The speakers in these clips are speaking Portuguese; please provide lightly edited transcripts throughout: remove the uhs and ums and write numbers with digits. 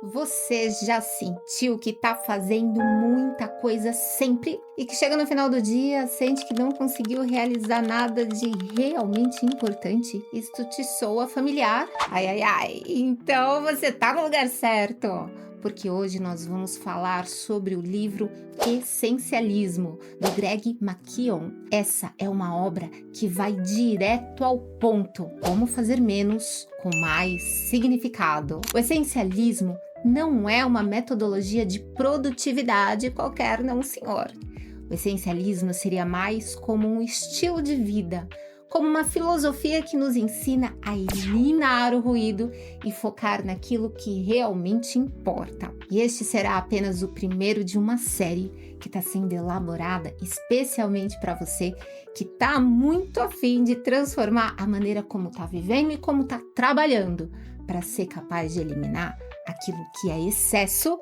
Você já sentiu que tá fazendo muita coisa sempre e que chega no final do dia, sente que não conseguiu realizar nada de realmente importante? Isto te soa familiar? Ai, ai, ai! Então você tá no lugar certo! Porque hoje nós vamos falar sobre o livro Essencialismo, do Greg McKeown. Essa é uma obra que vai direto ao ponto. Como fazer menos com mais significado. O essencialismo não é uma metodologia de produtividade qualquer, não, senhor. O essencialismo seria mais como um estilo de vida, como uma filosofia que nos ensina a eliminar o ruído e focar naquilo que realmente importa. E este será apenas o primeiro de uma série que está sendo elaborada especialmente para você que está muito afim de transformar a maneira como está vivendo e como está trabalhando para ser capaz de eliminar aquilo que é excesso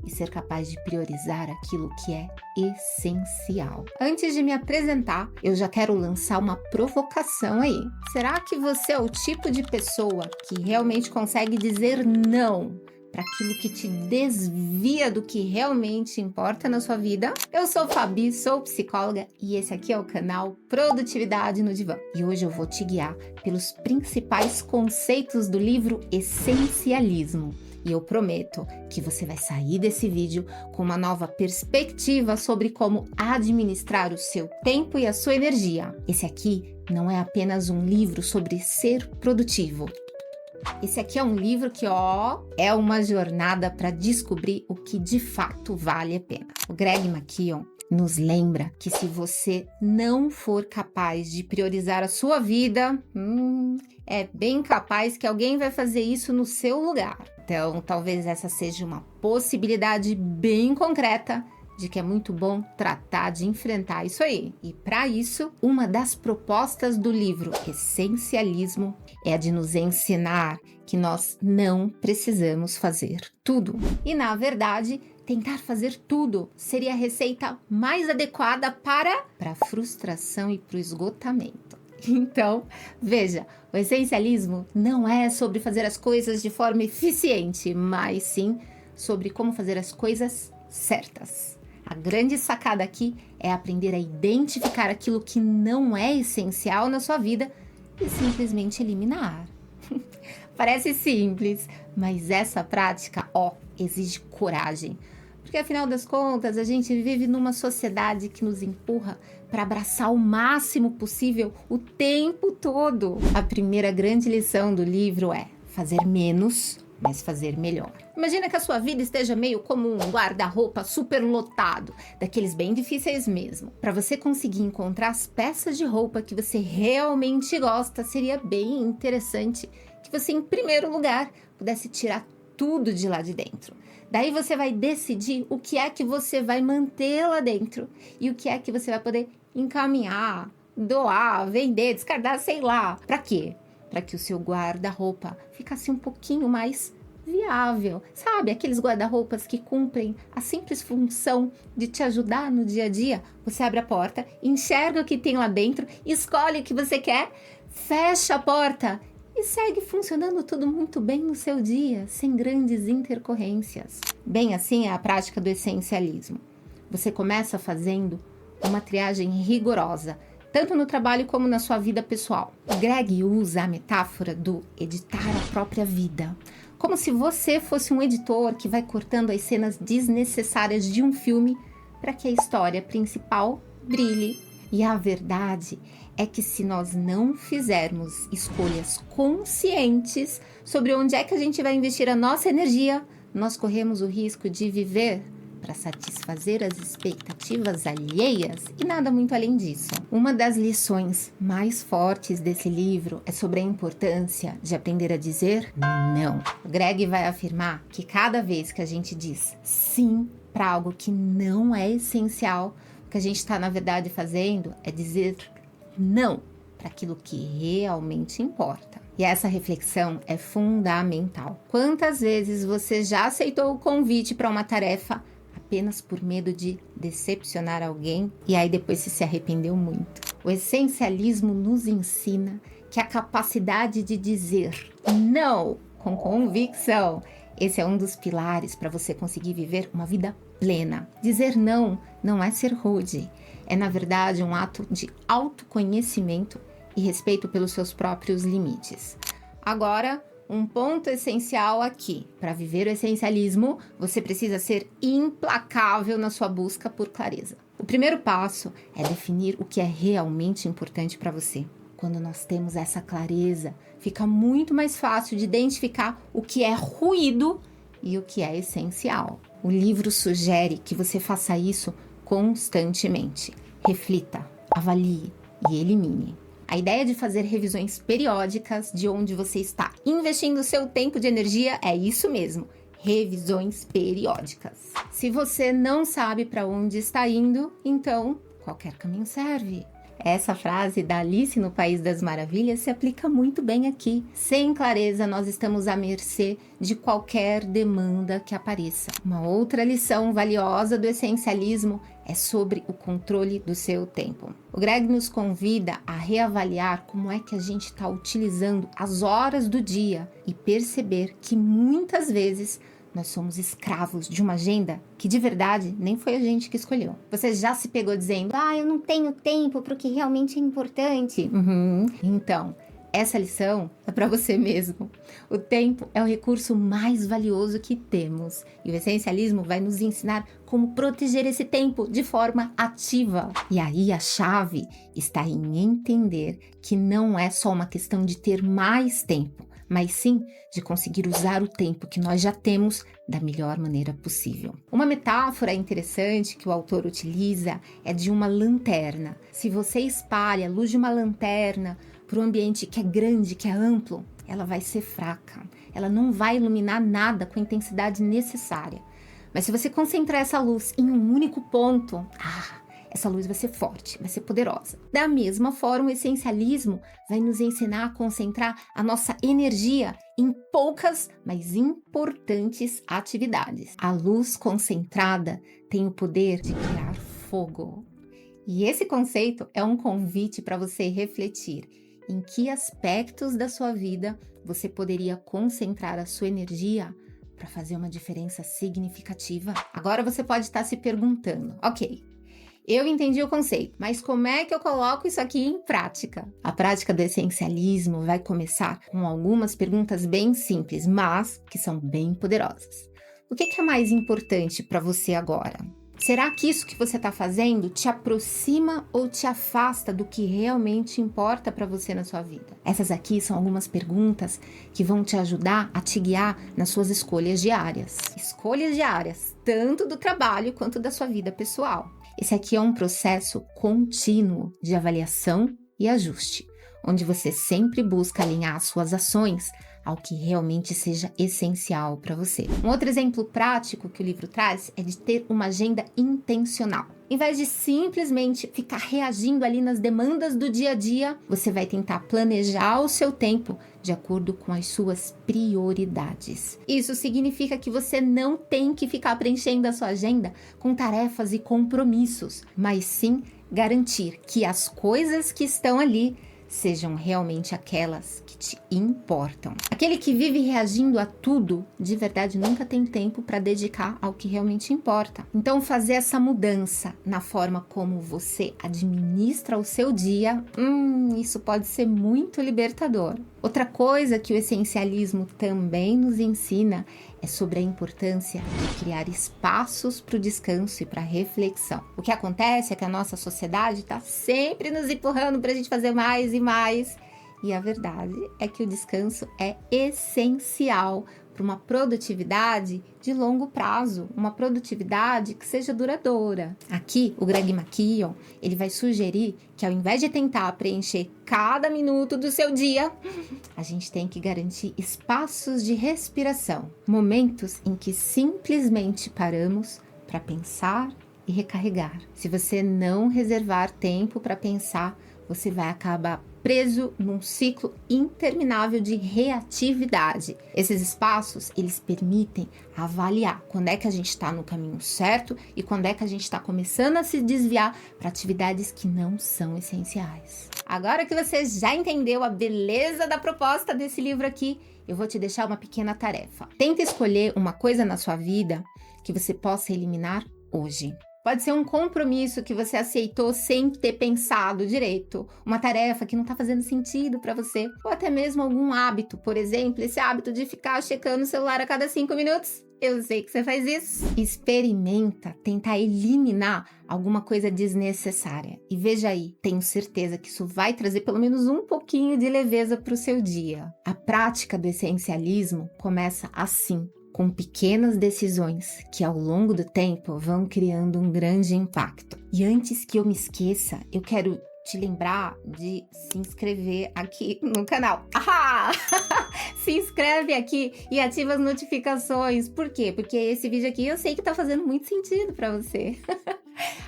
e ser capaz de priorizar aquilo que é essencial. Antes de me apresentar, eu já quero lançar uma provocação aí. Será que você é o tipo de pessoa que realmente consegue dizer não para aquilo que te desvia do que realmente importa na sua vida? Eu sou Fabi, sou psicóloga e esse aqui é o canal Produtividade no Divã. E hoje eu vou te guiar pelos principais conceitos do livro Essencialismo. E eu prometo que você vai sair desse vídeo com uma nova perspectiva sobre como administrar o seu tempo e a sua energia. Esse aqui não é apenas um livro sobre ser produtivo. Esse aqui é um livro que, é uma jornada para descobrir o que de fato vale a pena. O Greg McKeown nos lembra que se você não for capaz de priorizar a sua vida, é bem capaz que alguém vai fazer isso no seu lugar. Então, talvez essa seja uma possibilidade bem concreta de que é muito bom tratar de enfrentar isso aí. E para isso, uma das propostas do livro Essencialismo é a de nos ensinar que nós não precisamos fazer tudo. E na verdade, tentar fazer tudo seria a receita mais adequada para a frustração e para o esgotamento. Então, veja, o essencialismo não é sobre fazer as coisas de forma eficiente, mas sim sobre como fazer as coisas certas. A grande sacada aqui é aprender a identificar aquilo que não é essencial na sua vida e simplesmente eliminar. Parece simples, mas essa prática, exige coragem. Porque afinal das contas, a gente vive numa sociedade que nos empurra para abraçar o máximo possível o tempo todo. A primeira grande lição do livro é fazer menos, mas fazer melhor. Imagina que a sua vida esteja meio como um guarda-roupa super lotado, daqueles bem difíceis mesmo. Para você conseguir encontrar as peças de roupa que você realmente gosta, seria bem interessante que você, em primeiro lugar, pudesse tirar tudo de lá de dentro. Daí você vai decidir o que é que você vai manter lá dentro e o que é que você vai poder encaminhar, doar, vender, descartar, sei lá. Para quê? Para que o seu guarda-roupa ficasse um pouquinho mais viável. Sabe, aqueles guarda-roupas que cumprem a simples função de te ajudar no dia a dia? Você abre a porta, enxerga o que tem lá dentro, escolhe o que você quer, fecha a porta e segue funcionando tudo muito bem no seu dia, sem grandes intercorrências. Bem assim é a prática do essencialismo. Você começa fazendo uma triagem rigorosa, tanto no trabalho como na sua vida pessoal. O Greg usa a metáfora do editar a própria vida, como se você fosse um editor que vai cortando as cenas desnecessárias de um filme para que a história principal brilhe. E a verdade é que se nós não fizermos escolhas conscientes sobre onde é que a gente vai investir a nossa energia, nós corremos o risco de viver para satisfazer as expectativas alheias e nada muito além disso. Uma das lições mais fortes desse livro é sobre a importância de aprender a dizer não. O Greg vai afirmar que cada vez que a gente diz sim para algo que não é essencial, o que a gente está, na verdade, fazendo é dizer não para aquilo que realmente importa. E essa reflexão é fundamental. Quantas vezes você já aceitou o convite para uma tarefa apenas por medo de decepcionar alguém e aí depois se arrependeu muito? O essencialismo nos ensina que a capacidade de dizer não com convicção Esse é um dos pilares para você conseguir viver uma vida plena. Dizer não não é ser rude, é na verdade um ato de autoconhecimento e respeito pelos seus próprios limites. Agora, um ponto essencial aqui. Para viver o essencialismo, você precisa ser implacável na sua busca por clareza. O primeiro passo é definir o que é realmente importante para você. Quando nós temos essa clareza, fica muito mais fácil de identificar o que é ruído e o que é essencial. O livro sugere que você faça isso constantemente. Reflita, avalie e elimine. A ideia de fazer revisões periódicas de onde você está investindo o seu tempo de energia é isso mesmo, revisões periódicas. Se você não sabe para onde está indo, então qualquer caminho serve. Essa frase da Alice no País das Maravilhas se aplica muito bem aqui. Sem clareza, nós estamos à mercê de qualquer demanda que apareça. Uma outra lição valiosa do essencialismo é sobre o controle do seu tempo. O Greg nos convida a reavaliar como é que a gente está utilizando as horas do dia e perceber que muitas vezes nós somos escravos de uma agenda que de verdade nem foi a gente que escolheu. Você já se pegou dizendo, eu não tenho tempo para o que realmente é importante? Então, essa lição é para você mesmo. O tempo é o recurso mais valioso que temos. E o essencialismo vai nos ensinar como proteger esse tempo de forma ativa. E aí a chave está em entender que não é só uma questão de ter mais tempo, mas sim de conseguir usar o tempo que nós já temos da melhor maneira possível. Uma metáfora interessante que o autor utiliza é de uma lanterna. Se você espalha a luz de uma lanterna para um ambiente que é grande, que é amplo, ela vai ser fraca. Ela não vai iluminar nada com a intensidade necessária. Mas se você concentrar essa luz em um único ponto, essa luz vai ser forte, vai ser poderosa. Da mesma forma, o essencialismo vai nos ensinar a concentrar a nossa energia em poucas, mas importantes atividades. A luz concentrada tem o poder de criar fogo. E esse conceito é um convite para você refletir em que aspectos da sua vida você poderia concentrar a sua energia para fazer uma diferença significativa. Agora você pode estar se perguntando, ok, eu entendi o conceito, mas como é que eu coloco isso aqui em prática? A prática do essencialismo vai começar com algumas perguntas bem simples, mas que são bem poderosas. O que é mais importante para você agora? Será que isso que você está fazendo te aproxima ou te afasta do que realmente importa para você na sua vida? Essas aqui são algumas perguntas que vão te ajudar a te guiar nas suas escolhas diárias. Escolhas diárias, tanto do trabalho quanto da sua vida pessoal. Esse aqui é um processo contínuo de avaliação e ajuste, onde você sempre busca alinhar as suas ações ao que realmente seja essencial para você. Um outro exemplo prático que o livro traz é de ter uma agenda intencional. Em vez de simplesmente ficar reagindo ali nas demandas do dia a dia, você vai tentar planejar o seu tempo de acordo com as suas prioridades. Isso significa que você não tem que ficar preenchendo a sua agenda com tarefas e compromissos, mas sim garantir que as coisas que estão ali sejam realmente aquelas que te importam. Aquele que vive reagindo a tudo, de verdade nunca tem tempo para dedicar ao que realmente importa. Então fazer essa mudança na forma como você administra o seu dia, isso pode ser muito libertador. Outra coisa que o essencialismo também nos ensina é sobre a importância de criar espaços para o descanso e para a reflexão. O que acontece é que a nossa sociedade está sempre nos empurrando para a gente fazer mais e mais. E a verdade é que o descanso é essencial para uma produtividade de longo prazo, uma produtividade que seja duradoura. Aqui, o Greg McKeown, ele vai sugerir que ao invés de tentar preencher cada minuto do seu dia, a gente tem que garantir espaços de respiração, momentos em que simplesmente paramos para pensar e recarregar. Se você não reservar tempo para pensar, você vai acabar preso num ciclo interminável de reatividade. Esses espaços, eles permitem avaliar quando é que a gente está no caminho certo e quando é que a gente está começando a se desviar para atividades que não são essenciais. Agora que você já entendeu a beleza da proposta desse livro aqui, eu vou te deixar uma pequena tarefa. Tenta escolher uma coisa na sua vida que você possa eliminar hoje. Pode ser um compromisso que você aceitou sem ter pensado direito, uma tarefa que não está fazendo sentido para você, ou até mesmo algum hábito, por exemplo, esse hábito de ficar checando o celular a cada 5 minutos. Eu sei que você faz isso. Experimenta tentar eliminar alguma coisa desnecessária. E veja aí, tenho certeza que isso vai trazer pelo menos um pouquinho de leveza para o seu dia. A prática do essencialismo começa assim, com pequenas decisões que ao longo do tempo vão criando um grande impacto. E antes que eu me esqueça, eu quero te lembrar de se inscrever aqui no canal. Ah! Se inscreve aqui e ativa as notificações. Por quê? Porque esse vídeo aqui eu sei que tá fazendo muito sentido para você.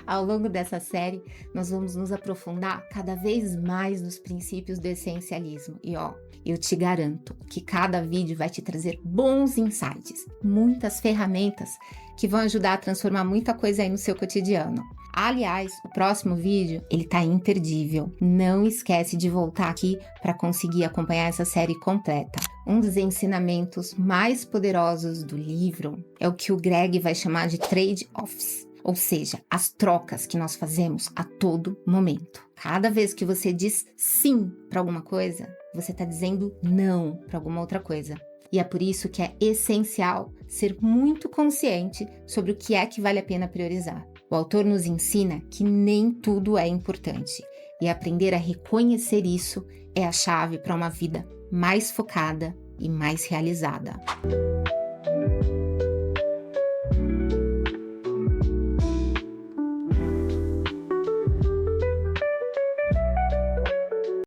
Ao longo dessa série, nós vamos nos aprofundar cada vez mais nos princípios do essencialismo. E eu te garanto que cada vídeo vai te trazer bons insights, muitas ferramentas que vão ajudar a transformar muita coisa aí no seu cotidiano. Aliás, o próximo vídeo, ele tá imperdível. Não esquece de voltar aqui para conseguir acompanhar essa série completa. Um dos ensinamentos mais poderosos do livro é o que o Greg vai chamar de trade-offs. Ou seja, as trocas que nós fazemos a todo momento. Cada vez que você diz sim para alguma coisa, você está dizendo não para alguma outra coisa. E é por isso que é essencial ser muito consciente sobre o que é que vale a pena priorizar. O autor nos ensina que nem tudo é importante. E aprender a reconhecer isso é a chave para uma vida mais focada e mais realizada.